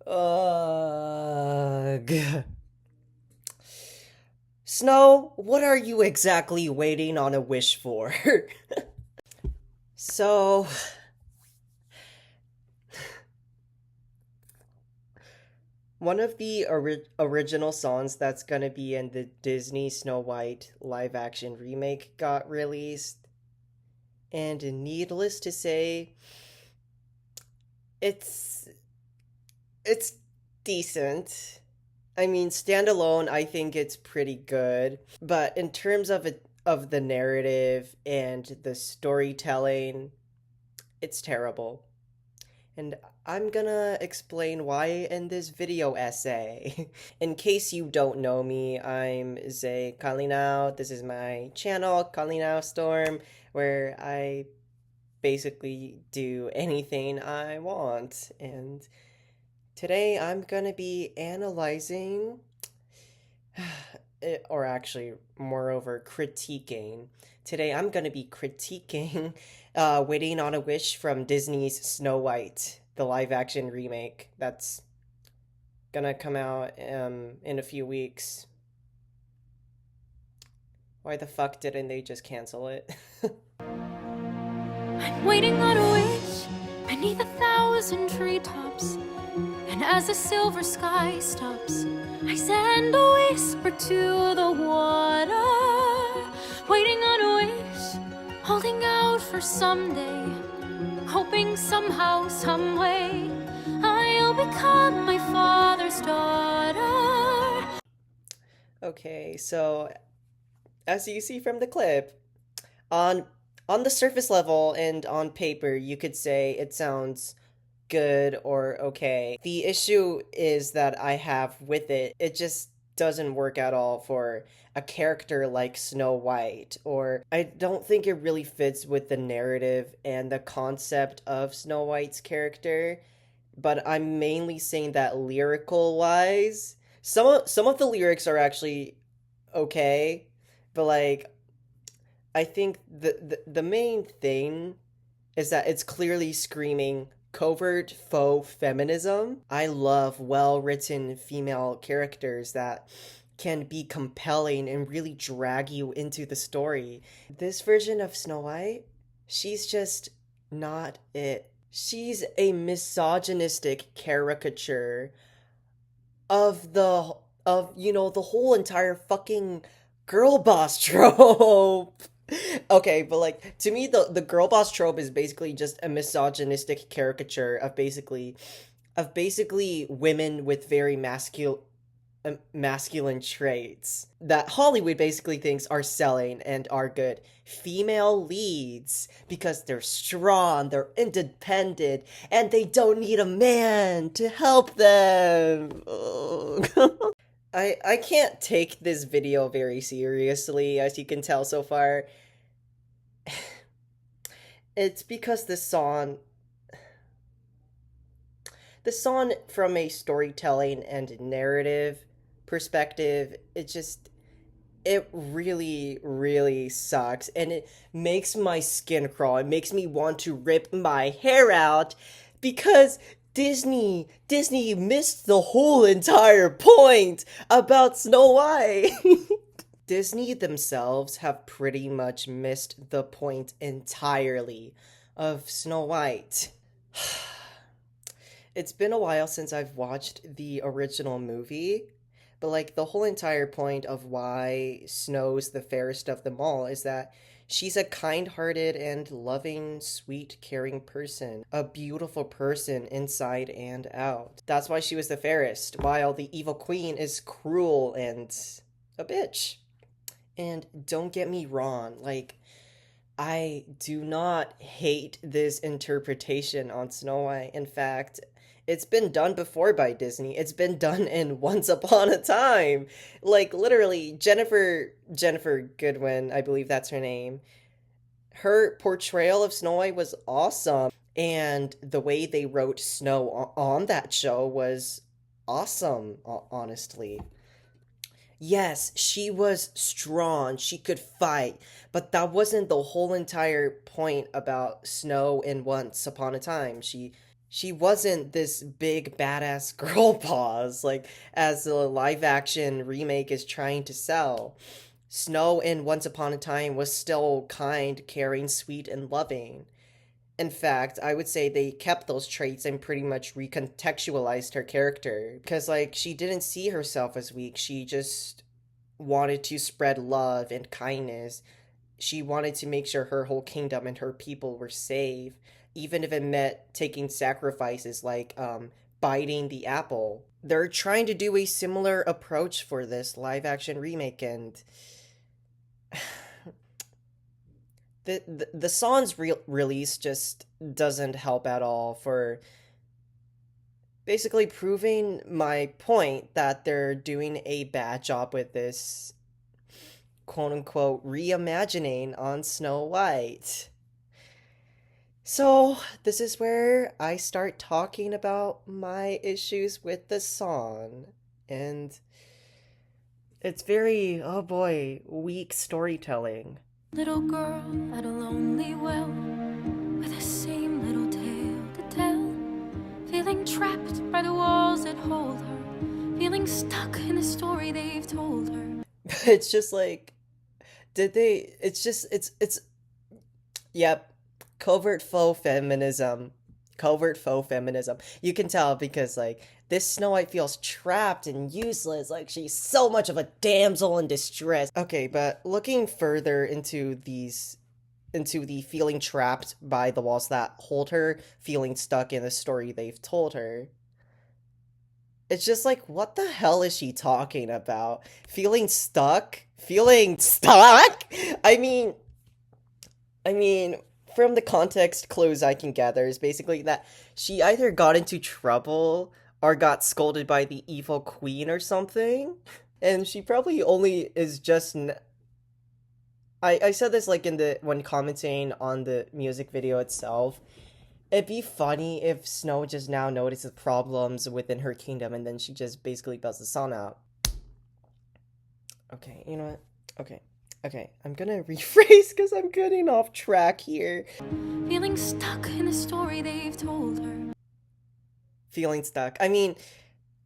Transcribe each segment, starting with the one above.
Ugh. Snow, what are you exactly waiting on a wish for? So, one of the original songs that's gonna be in the Disney Snow White live action remake got released, and needless to say, it's it's decent. I mean, standalone, I think it's pretty good, but in terms of the narrative and the storytelling, it's terrible. And I'm gonna explain why in this video essay. In case you don't know me, I'm Zay Kalinao. This is my channel, Kalinao Storm, where I basically do anything I want. And today I'm gonna be analyzing, or actually, moreover, critiquing. Today I'm gonna be critiquing Waiting on a Wish from Disney's Snow White, the live action remake that's gonna come out in a few weeks. Why the fuck didn't they just cancel it? I'm waiting on a wish beneath 1,000 treetops, and as the silver sky stops, I send a whisper to the water. Waiting on a wish, holding out for someday, hoping somehow, someway, I'll become my father's daughter. Okay, so as you see from the clip, on on the surface level and on paper, you could say it sounds good or okay. The issue is that I have with it, it just doesn't work at all for a character like Snow White, or I don't think it really fits with the narrative and the concept of Snow White's character. But I'm mainly saying that lyrical wise, some of the lyrics are actually okay, but like I think the main thing is that it's clearly screaming covert-faux feminism. I love well-written female characters that can be compelling and really drag you into the story. This version of Snow White, she's just not it. She's a misogynistic caricature of the whole entire fucking girl boss trope. Okay, but like to me the girl boss trope is basically just a misogynistic caricature of basically women with very masculine traits that Hollywood basically thinks are selling and are good. Female leads because they're strong, they're independent, and they don't need a man to help them. Ugh. I can't take this video very seriously, as you can tell so far. It's because the song from a storytelling and narrative perspective, it really, really sucks. And it makes my skin crawl. It makes me want to rip my hair out because Disney missed the whole entire point about Snow White. Disney themselves have pretty much missed the point entirely of Snow White. It's been a while since I've watched the original movie, but like the whole entire point of why Snow's the fairest of them all is that she's a kind-hearted and loving, sweet, caring person, a beautiful person inside and out. That's why she was the fairest, while the evil queen is cruel and a bitch. And don't get me wrong, like I do not hate this interpretation on Snow White. In fact, it's been done before by Disney. It's been done in Once Upon a Time. Like literally Jennifer Goodwin, I believe that's her name. Her portrayal of Snow White was awesome, and the way they wrote Snow on that show was awesome, honestly. Yes, she was strong. She could fight, but that wasn't the whole entire point about Snow in Once Upon a Time. she wasn't this big badass girl boss like as the live action remake is trying to sell. Snow in Once Upon a Time was still kind, caring, sweet, and loving. In fact, I would say they kept those traits and pretty much recontextualized her character. Because, like, she didn't see herself as weak. She just wanted to spread love and kindness. She wanted to make sure her whole kingdom and her people were safe, even if it meant taking sacrifices like biting the apple. They're trying to do a similar approach for this live action remake, and the song's release just doesn't help at all for basically proving my point that they're doing a bad job with this quote unquote reimagining on Snow White. So, this is where I start talking about my issues with the song. And it's very, oh boy, weak storytelling. Little girl at a lonely well, with the same little tale to tell. Feeling trapped by the walls that hold her, feeling stuck in the story they've told her. It's just like, did they, it's, yep, covert-faux feminism. Covert-faux feminism. You can tell because, like, this Snow White feels trapped and useless, like she's so much of a damsel in distress. Okay, but looking further into the feeling trapped by the walls that hold her, feeling stuck in the story they've told her. It's just like, what the hell is she talking about? Feeling stuck? Feeling stuck? I mean, I mean, from the context clues I can gather is basically that she either got into trouble or got scolded by the evil queen or something. And she probably only is just I said this like in the when commenting on the music video itself. It'd be funny if Snow just now notices problems within her kingdom and then she just basically busts the song out. Okay, you know what? Okay. Okay, I'm gonna rephrase because I'm getting off track here. Feeling stuck in the story they've told her. Feeling stuck. I mean,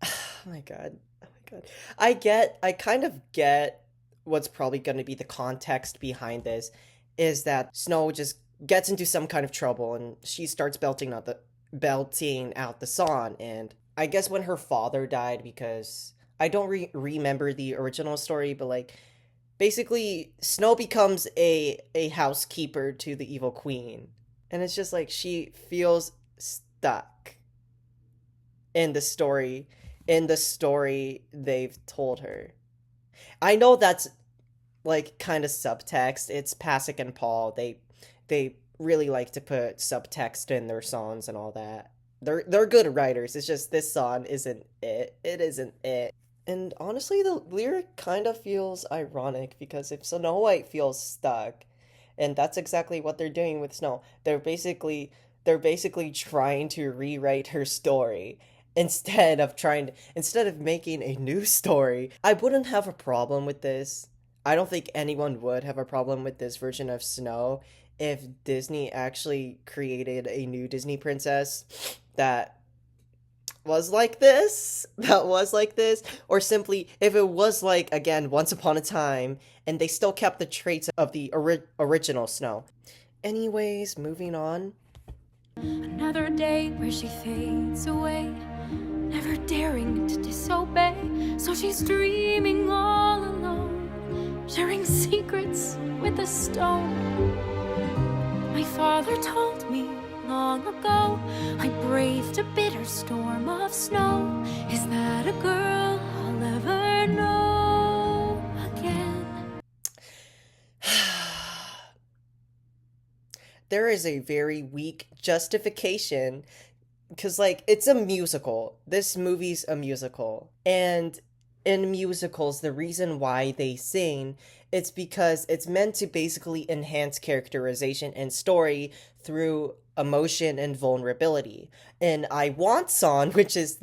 oh my god. Oh my god. I kind of get what's probably gonna be the context behind this is that Snow just gets into some kind of trouble and she starts belting out the song. And I guess when her father died, because I don't remember the original story, but like basically Snow becomes a housekeeper to the evil queen, and it's just like she feels stuck in the story they've told her. I know that's like kind of subtext. It's Pasek and Paul. They really like to put subtext in their songs and all that. They're good writers. It's just this song isn't it. It isn't it. And honestly, the lyric kind of feels ironic because if Snow White feels stuck, and that's exactly what they're doing with Snow, they're basically trying to rewrite her story instead of making a new story. I wouldn't have a problem with this. I don't think anyone would have a problem with this version of Snow if Disney actually created a new Disney princess that was like this, or simply if it was like, again, Once Upon a Time, and they still kept the traits of the original Snow. Anyways, moving on. Another day where she fades away, never daring to disobey. So she's dreaming all alone, sharing secrets with the stone. My father told me long ago, I braved a bitter storm of snow. Is that a girl I'll ever know again? There is a very weak justification because, like, it's a musical. This movie's a musical. And in musicals, the reason why they sing, it's because it's meant to basically enhance characterization and story through emotion and vulnerability. And I Want Song, which is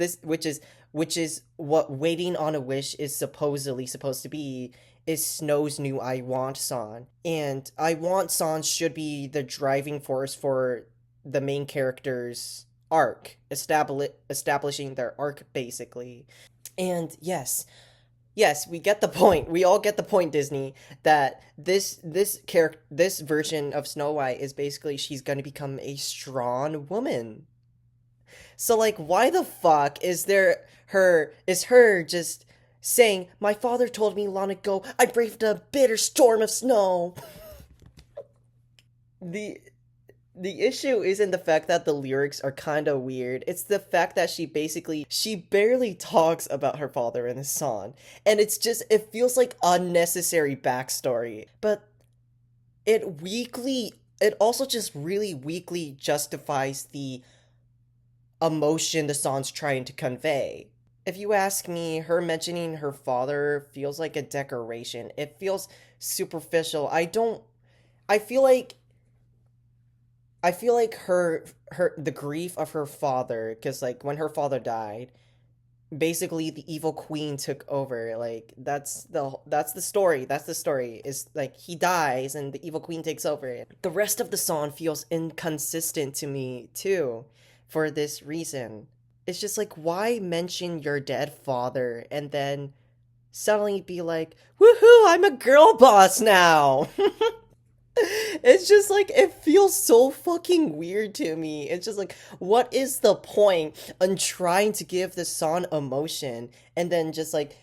what Waiting on a Wish is supposedly supposed to be, is Snow's new I Want song. And I Want song should be the driving force for the main character's arc, establishing their arc basically. And yes, we get the point. We all get the point, Disney, that this version of Snow White is basically she's going to become a strong woman. So like why the fuck is her just saying, "My father told me long ago I braved a bitter storm of snow." The the issue isn't the fact that the lyrics are kind of weird. It's the fact that she barely talks about her father in the song. And it feels like unnecessary backstory. But it also just really weakly justifies the emotion the song's trying to convey. If you ask me, her mentioning her father feels like a decoration. It feels superficial. I feel like I feel like her the grief of her father, because like when her father died, basically the evil queen took over. Like that's the story is like he dies and the evil queen takes over. The rest of the song feels inconsistent to me too, for this reason. It's just like, why mention your dead father and then suddenly be like, woohoo, I'm a girl boss now. It's just like it feels so fucking weird to me. It's just like, what is the point on trying to give this song emotion and then just like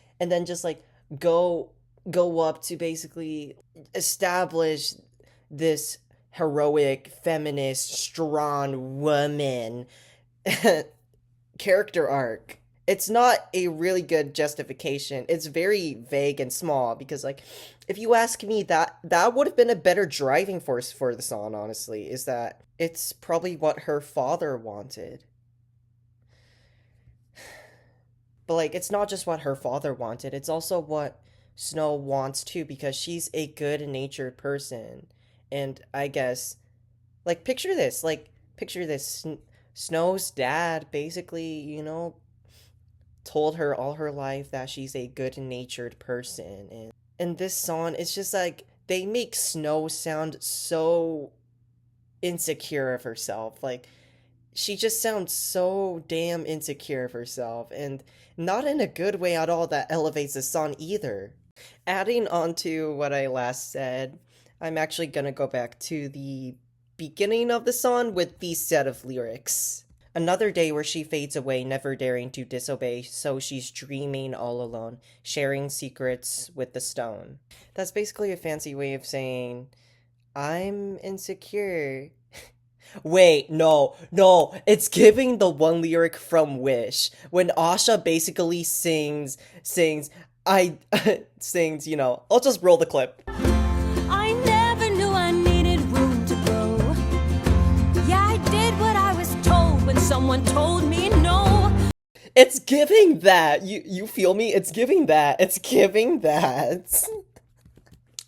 go go up to basically establish this heroic feminist strong woman character arc. It's not a really good justification. It's very vague and small because like if you ask me, that would have been a better driving force for the song, honestly, is that it's probably what her father wanted. But like it's not just what her father wanted, it's also what Snow wants too because she's a good-natured person. And I guess like picture this Snow's dad basically, told her all her life that she's a good-natured person. And in this song, it's just like they make Snow sound so insecure of herself. Like she just sounds so damn insecure of herself, and not in a good way at all that elevates the song either. Adding on to what I last said, I'm actually gonna go back to the beginning of the song with these set of lyrics. Another day where she fades away, never daring to disobey, so she's dreaming all alone, sharing secrets with the stone. That's basically a fancy way of saying, I'm insecure. Wait, no, it's giving the one lyric from Wish when Asha basically I sings, I'll just roll the clip. I never knew I needed room to grow. Yeah, I did what I was told when someone told me no. It's giving that. You feel me? It's giving that. It's giving that.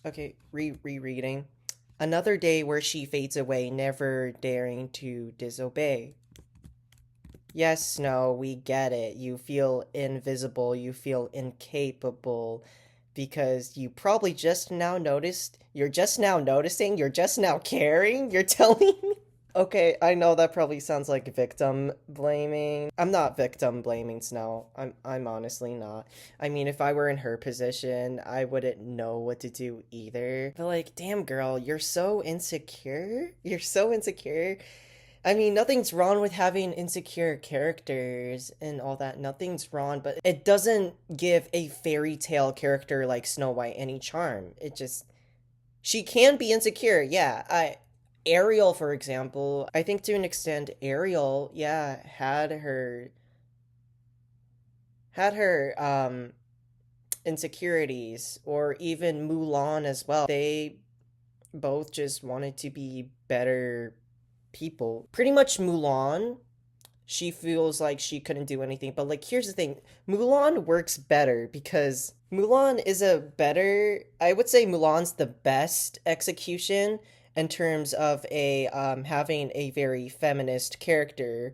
Okay, rereading. Another day where she fades away, never daring to disobey. Yes, Snow, we get it. You feel invisible, you feel incapable, because you probably just now noticed, you're just now noticing, you're just now caring, you're telling me? Okay, I know that probably sounds like victim blaming. I'm not victim blaming Snow. I'm honestly not. I mean, if I were in her position, I wouldn't know what to do either. But like, damn girl, you're so insecure. You're so insecure. I mean, nothing's wrong with having insecure characters and all that. Nothing's wrong, but it doesn't give a fairy tale character like Snow White any charm. She can be insecure. Yeah, Ariel, for example, I think to an extent, Ariel, yeah, had her insecurities, or even Mulan as well. They both just wanted to be better people. Pretty much Mulan, she feels like she couldn't do anything, but like here's the thing, Mulan works better because I would say Mulan's the best execution in terms of a having a very feminist character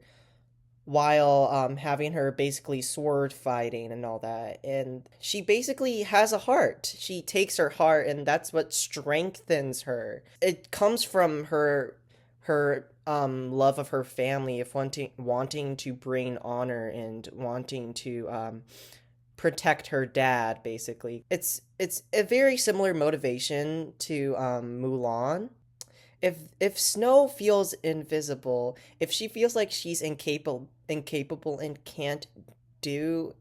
while having her basically sword fighting and all that. And she basically has a heart. She takes her heart, and that's what strengthens her. It comes from her love of her family, of wanting to bring honor and wanting to protect her dad, basically. It's a very similar motivation to Mulan. If Snow feels invisible, if she feels like she's incapable and can't do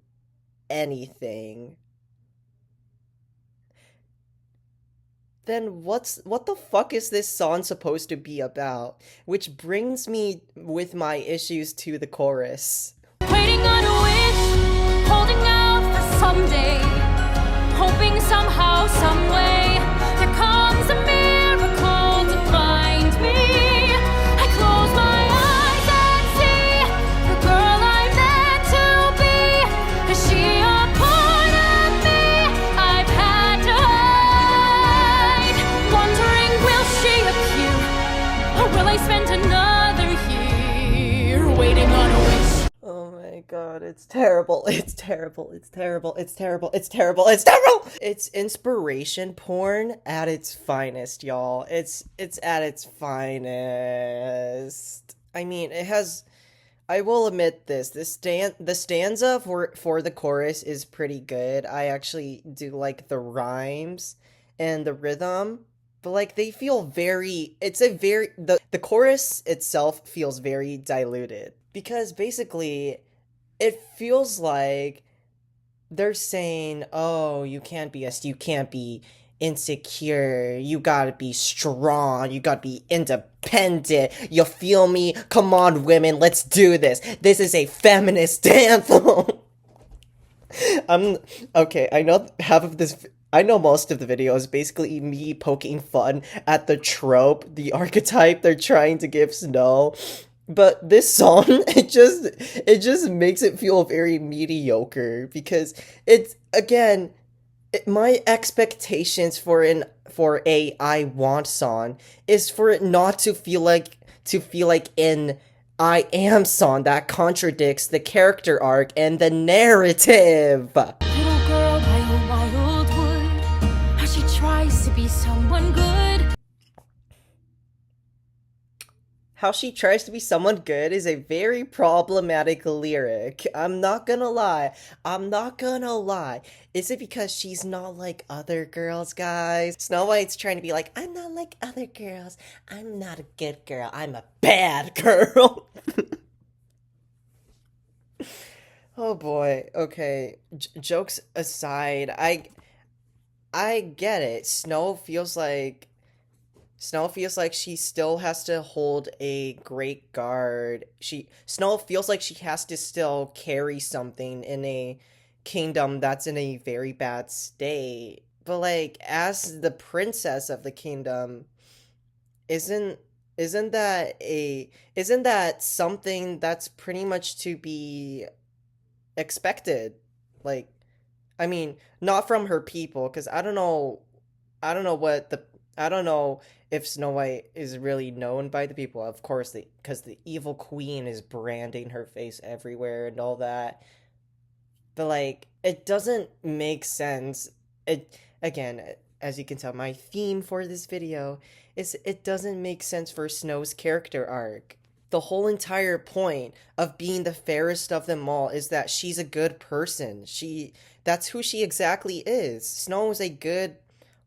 anything, then what the fuck is this song supposed to be about? Which brings me with my issues to the chorus. Waiting on a wish, holding out for someday, hoping somehow, someway, there comes a miracle to find me. I close my eyes and see the girl I'm meant to be. Is she a part of me I've had to hide? Wondering, will she appear, or will I spend another year waiting on a wish? Oh my god, it's terrible. It's terrible. It's terrible. It's terrible. It's terrible. It's terrible. It's inspiration porn at its finest, y'all. It's at its finest. I mean, it has I will admit this. The stanza for the chorus is pretty good. I actually do like the rhymes and the rhythm, but like they feel very it's a very the chorus itself feels very diluted because basically it feels like they're saying, "Oh, you can't be insecure. You gotta be strong. You gotta be independent. You feel me? Come on, women, let's do this. This is a feminist anthem." I'm okay. I know most of the video is basically me poking fun at the trope, the archetype they're trying to give Snow. But this song, it just makes it feel very mediocre because it's again my expectations for a I want song is for it not to feel like an I am song that contradicts the character arc and the narrative. Little girl by a wildwood, how she tries to be someone good. How she tries to be someone good is a very problematic lyric. I'm not gonna lie. I'm not gonna lie. Is it because she's not like other girls, guys? Snow White's trying to be like, I'm not like other girls. I'm not a good girl. I'm a bad girl. Oh boy. Okay. Jokes aside, I get it. Snow feels like she still has to hold a great guard. Snow feels like she has to still carry something in a kingdom that's in a very bad state. But like as the princess of the kingdom, isn't isn't that something that's pretty much to be expected? Like I mean, not from her people cuz I don't know what the I don't know if Snow White is really known by the people. Of course, because the evil queen is branding her face everywhere and all that. But like, it doesn't make sense. It again, as you can tell, my theme for this video is it doesn't make sense for Snow's character arc. The whole entire point of being the fairest of them all is that she's a good person. That's who she exactly is. Snow is a good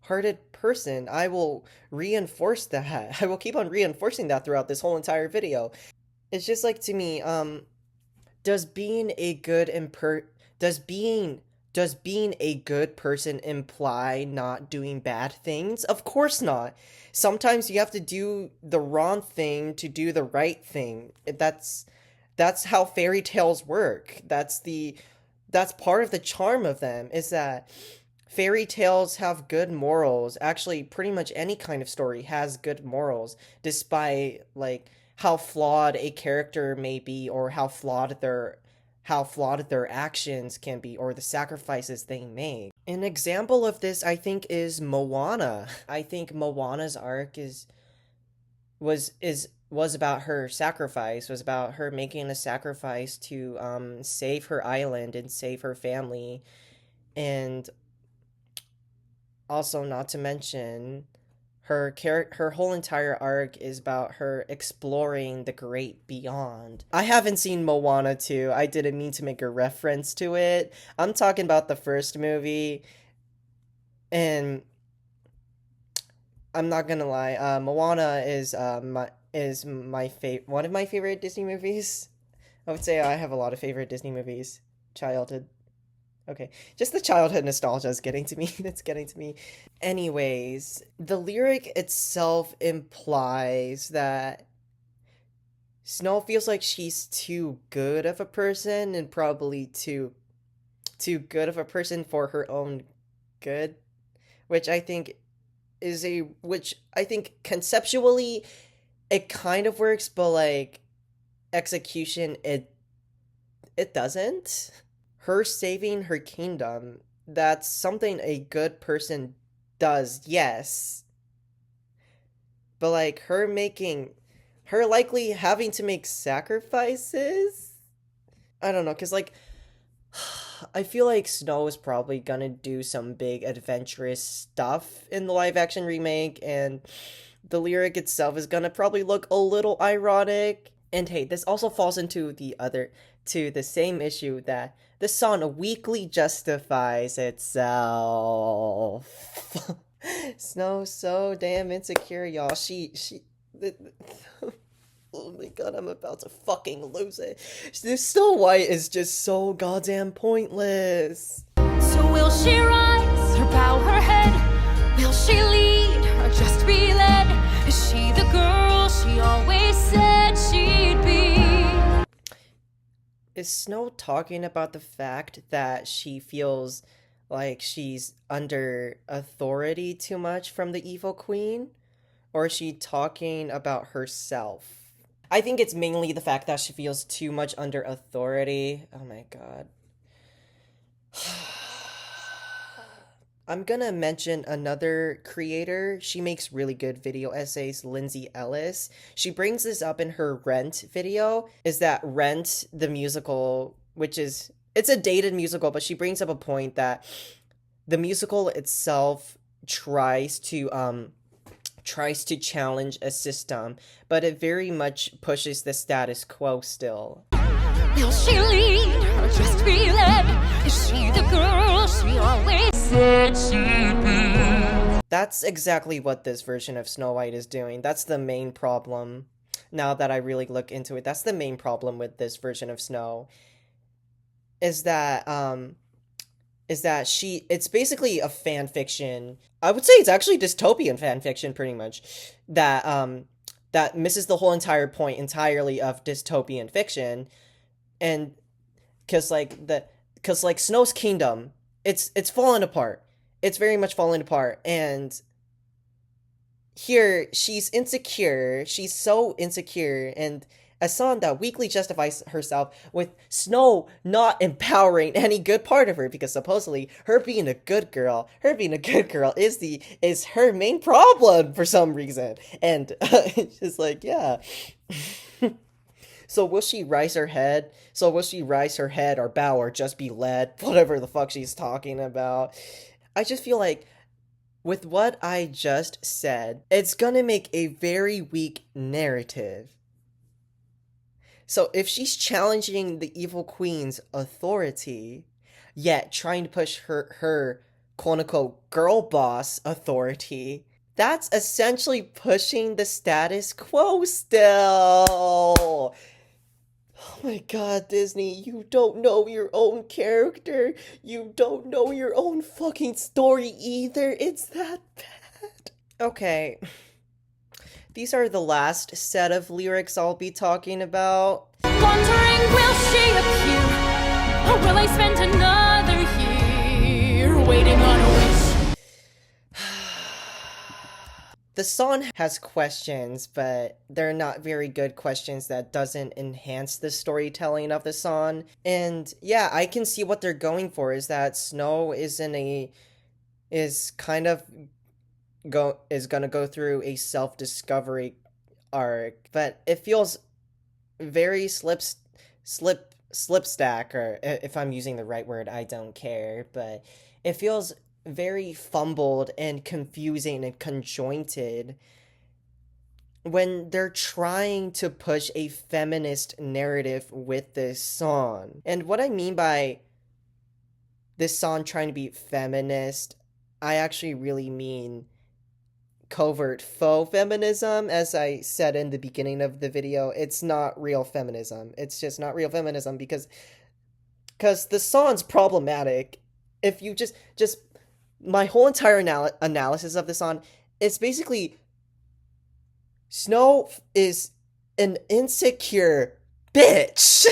hearted person. I will reinforce that. I will keep on reinforcing that throughout this whole entire video. It's just like to me, does being a good imper does being a good person imply not doing bad things? Of course not. Sometimes you have to do the wrong thing to do the right thing. That's how fairy tales work. That's part of the charm of them is that fairy tales have good morals. Actually, pretty much any kind of story has good morals, despite like how flawed a character may be or how flawed their actions can be or the sacrifices they make. An example of this I think is Moana. I think Moana's arc was about her sacrifice, was about her making a sacrifice to save her island and save her family, and also not to mention Her whole entire arc is about her exploring the great beyond. I haven't seen Moana 2. I didn't mean to make a reference to it. I'm talking about the first movie, and I'm not gonna lie. Moana is my one of my favorite Disney movies. I would say I have a lot of favorite Disney movies. Childhood. Okay, just the childhood nostalgia is getting to me. That's getting to me. Anyways, the lyric itself implies that Snow feels like she's too good of a person and probably too good of a person for her own good, which I think which I think conceptually it kind of works, but like execution it doesn't. Her saving her kingdom, that's something a good person does, yes. But like her likely having to make sacrifices? I don't know, cuz like I feel like Snow is probably gonna do some big adventurous stuff in the live action remake, and the lyric itself is gonna probably look a little ironic. And hey, this also falls into the same issue that the song weakly justifies itself. Snow's so damn insecure, y'all. The, oh my god, I'm about to fucking lose it. This Snow White is just so goddamn pointless. So will she rise or bow her head? Will she lead or just be led? Is she the girl she always said she'd be? Is Snow talking about the fact that she feels like she's under authority too much from the evil queen? Or is she talking about herself? I think it's mainly the fact that she feels too much under authority. Oh my god. I'm gonna mention another creator. She makes really good video essays, Lindsay Ellis. She brings this up in her Rent video. Is that Rent, the musical, which is, it's a dated musical, but she brings up a point that the musical itself tries to challenge a system, but it very much pushes the status quo still. Will she lead or just be led? Is she the girl she always said she'd be? That's exactly what this version of Snow White is doing. That's the main problem. Now that I really look into it, that's the main problem with this version of Snow. Is that it's basically a fan fiction. I would say it's actually dystopian fan fiction pretty much. That misses the whole entire point entirely of dystopian fiction. And cuz like Snow's kingdom, it's fallen apart. It's very much fallen apart, and here she's insecure. She's so insecure, and a song that weakly justifies herself with Snow not empowering any good part of her, because supposedly her being a good girl is her main problem for some reason. And it's just like, yeah. So will she rise her head? So will she rise her head or bow or just be led? Whatever the fuck she's talking about. I just feel like with what I just said, it's gonna make a very weak narrative. So if she's challenging the evil queen's authority, yet trying to push her quote unquote girl boss authority, that's essentially pushing the status quo still. Oh my god, Disney, you don't know your own character. You don't know your own fucking story either. It's that bad. Okay. These are the last set of lyrics I'll be talking about. Wondering, will she appear? Or will I spend another year waiting on a wish? The song has questions, but they're not very good questions that doesn't enhance the storytelling of the song. And yeah, I can see what they're going for, is that Snow is kind of gonna go through a self-discovery arc, but it feels very slip stack, or if I'm using the right word, I don't care, but it feels very fumbled and confusing and conjointed when they're trying to push a feminist narrative with this song. And what I mean by this song trying to be feminist, I actually really mean covert-faux feminism. As I said in the beginning of the video, it's not real feminism. It's just not real feminism because the song's problematic. If you just my whole entire analysis of the song, it's basically Snow is an insecure bitch.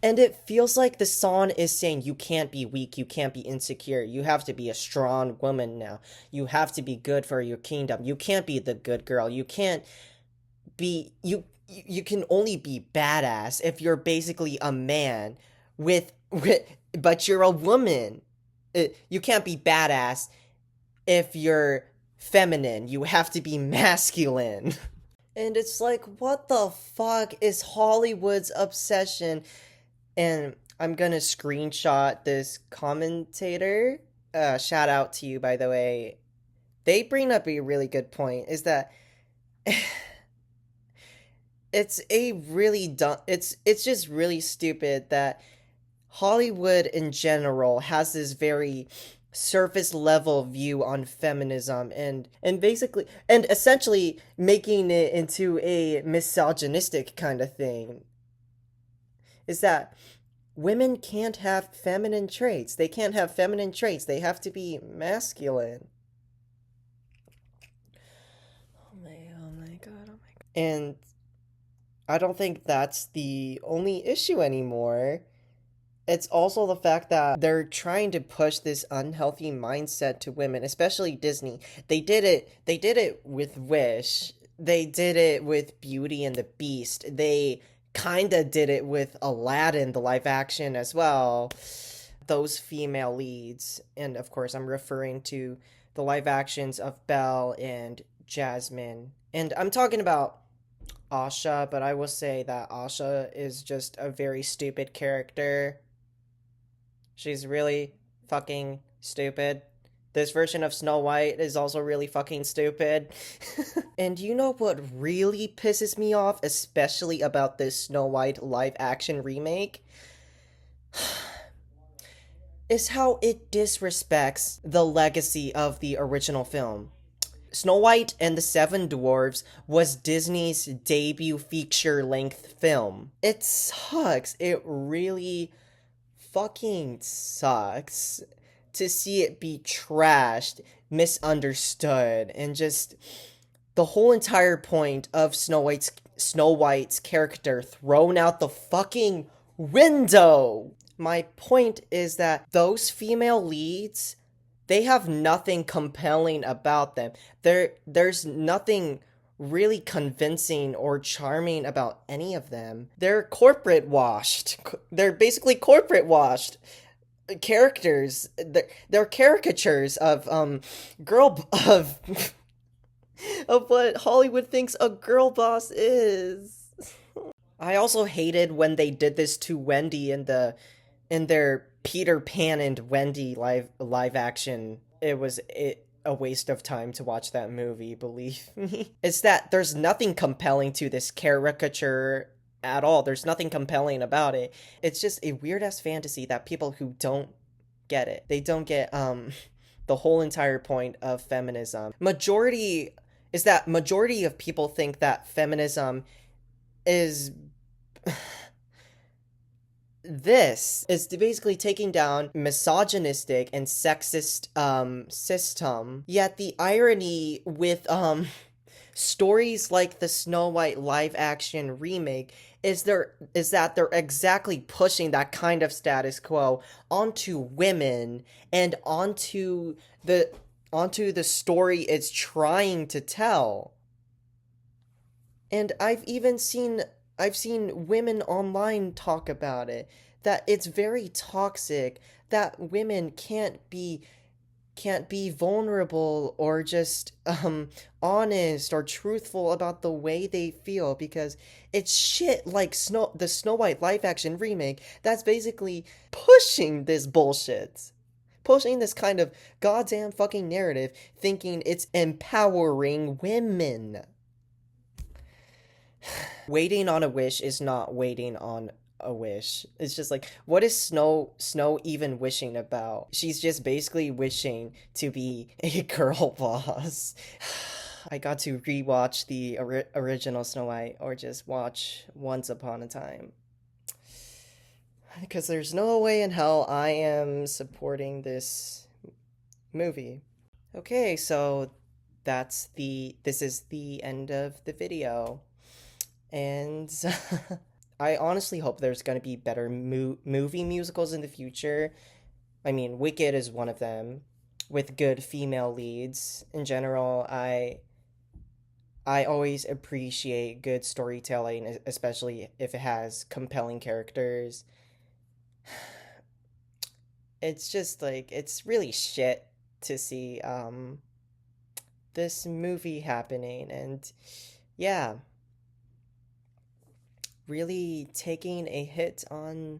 And it feels like the song is saying you can't be weak, you can't be insecure. You have to be a strong woman now. You have to be good for your kingdom. You can't be the good girl. You can't be you can only be badass if you're basically a man with but you're a woman. You can't be badass if you're feminine. You have to be masculine. And it's like, what the fuck is Hollywood's obsession? And I'm gonna screenshot this commentator. Shout out to you, by the way. They bring up a really good point. Is that it's a really dumb. It's just really stupid that Hollywood in general has this very surface level view on feminism and basically and essentially making it into a misogynistic kind of thing. Is that women can't have feminine traits. They can't have feminine traits. They have to be masculine. Oh my god, oh my god. And I don't think that's the only issue anymore. It's also the fact that they're trying to push this unhealthy mindset to women, especially Disney. They did it with Wish. They did it with Beauty and the Beast. They kinda did it with Aladdin, the live action as well. Those female leads, and of course I'm referring to the live actions of Belle and Jasmine. And I'm talking about Asha, but I will say that Asha is just a very stupid character. She's really fucking stupid. This version of Snow White is also really fucking stupid. And you know what really pisses me off, especially about this Snow White live action remake? Is how it disrespects the legacy of the original film. Snow White and the Seven Dwarfs was Disney's debut feature-length film. It sucks. It really fucking sucks to see it be trashed, misunderstood, and just the whole entire point of Snow White's character thrown out the fucking window. My point is that those female leads, they have nothing compelling about them. There's nothing really convincing or charming about any of them. They're corporate washed. They're basically corporate washed characters. They're caricatures of girl of of what Hollywood thinks a girl boss is. I also hated when they did this to Wendy in their Peter Pan and Wendy live action. It was a waste of time to watch that movie, believe me. It's that there's nothing compelling to this caricature at all. There's nothing compelling about it. It's just a weird ass fantasy that people who don't get it. They don't get the whole entire point of feminism. Majority of people think that feminism is this is basically taking down misogynistic and sexist system. Yet the irony with stories like the Snow White live action remake is that they're exactly pushing that kind of status quo onto women and onto the story it's trying to tell. And I've seen women online talk about it, that it's very toxic, that women can't be vulnerable or just honest or truthful about the way they feel because it's shit like the Snow White live action remake that's basically pushing this bullshit. pushing this kind of goddamn fucking narrative thinking it's empowering women. Waiting on a wish is not waiting on a wish. It's just like, what is Snow even wishing about? She's just basically wishing to be a girl boss. I got to rewatch the original Snow White or just watch Once Upon a Time. Because there's no way in hell I am supporting this movie. Okay, so this is the end of the video. And I honestly hope there's going to be better movie musicals in the future. I mean, Wicked is one of them with good female leads. In general, I always appreciate good storytelling, especially if it has compelling characters. It's just like it's really shit to see this movie happening, and yeah, really taking a hit on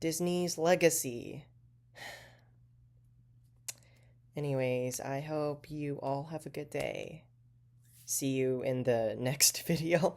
Disney's legacy. Anyways, I hope you all have a good day. See you in the next video.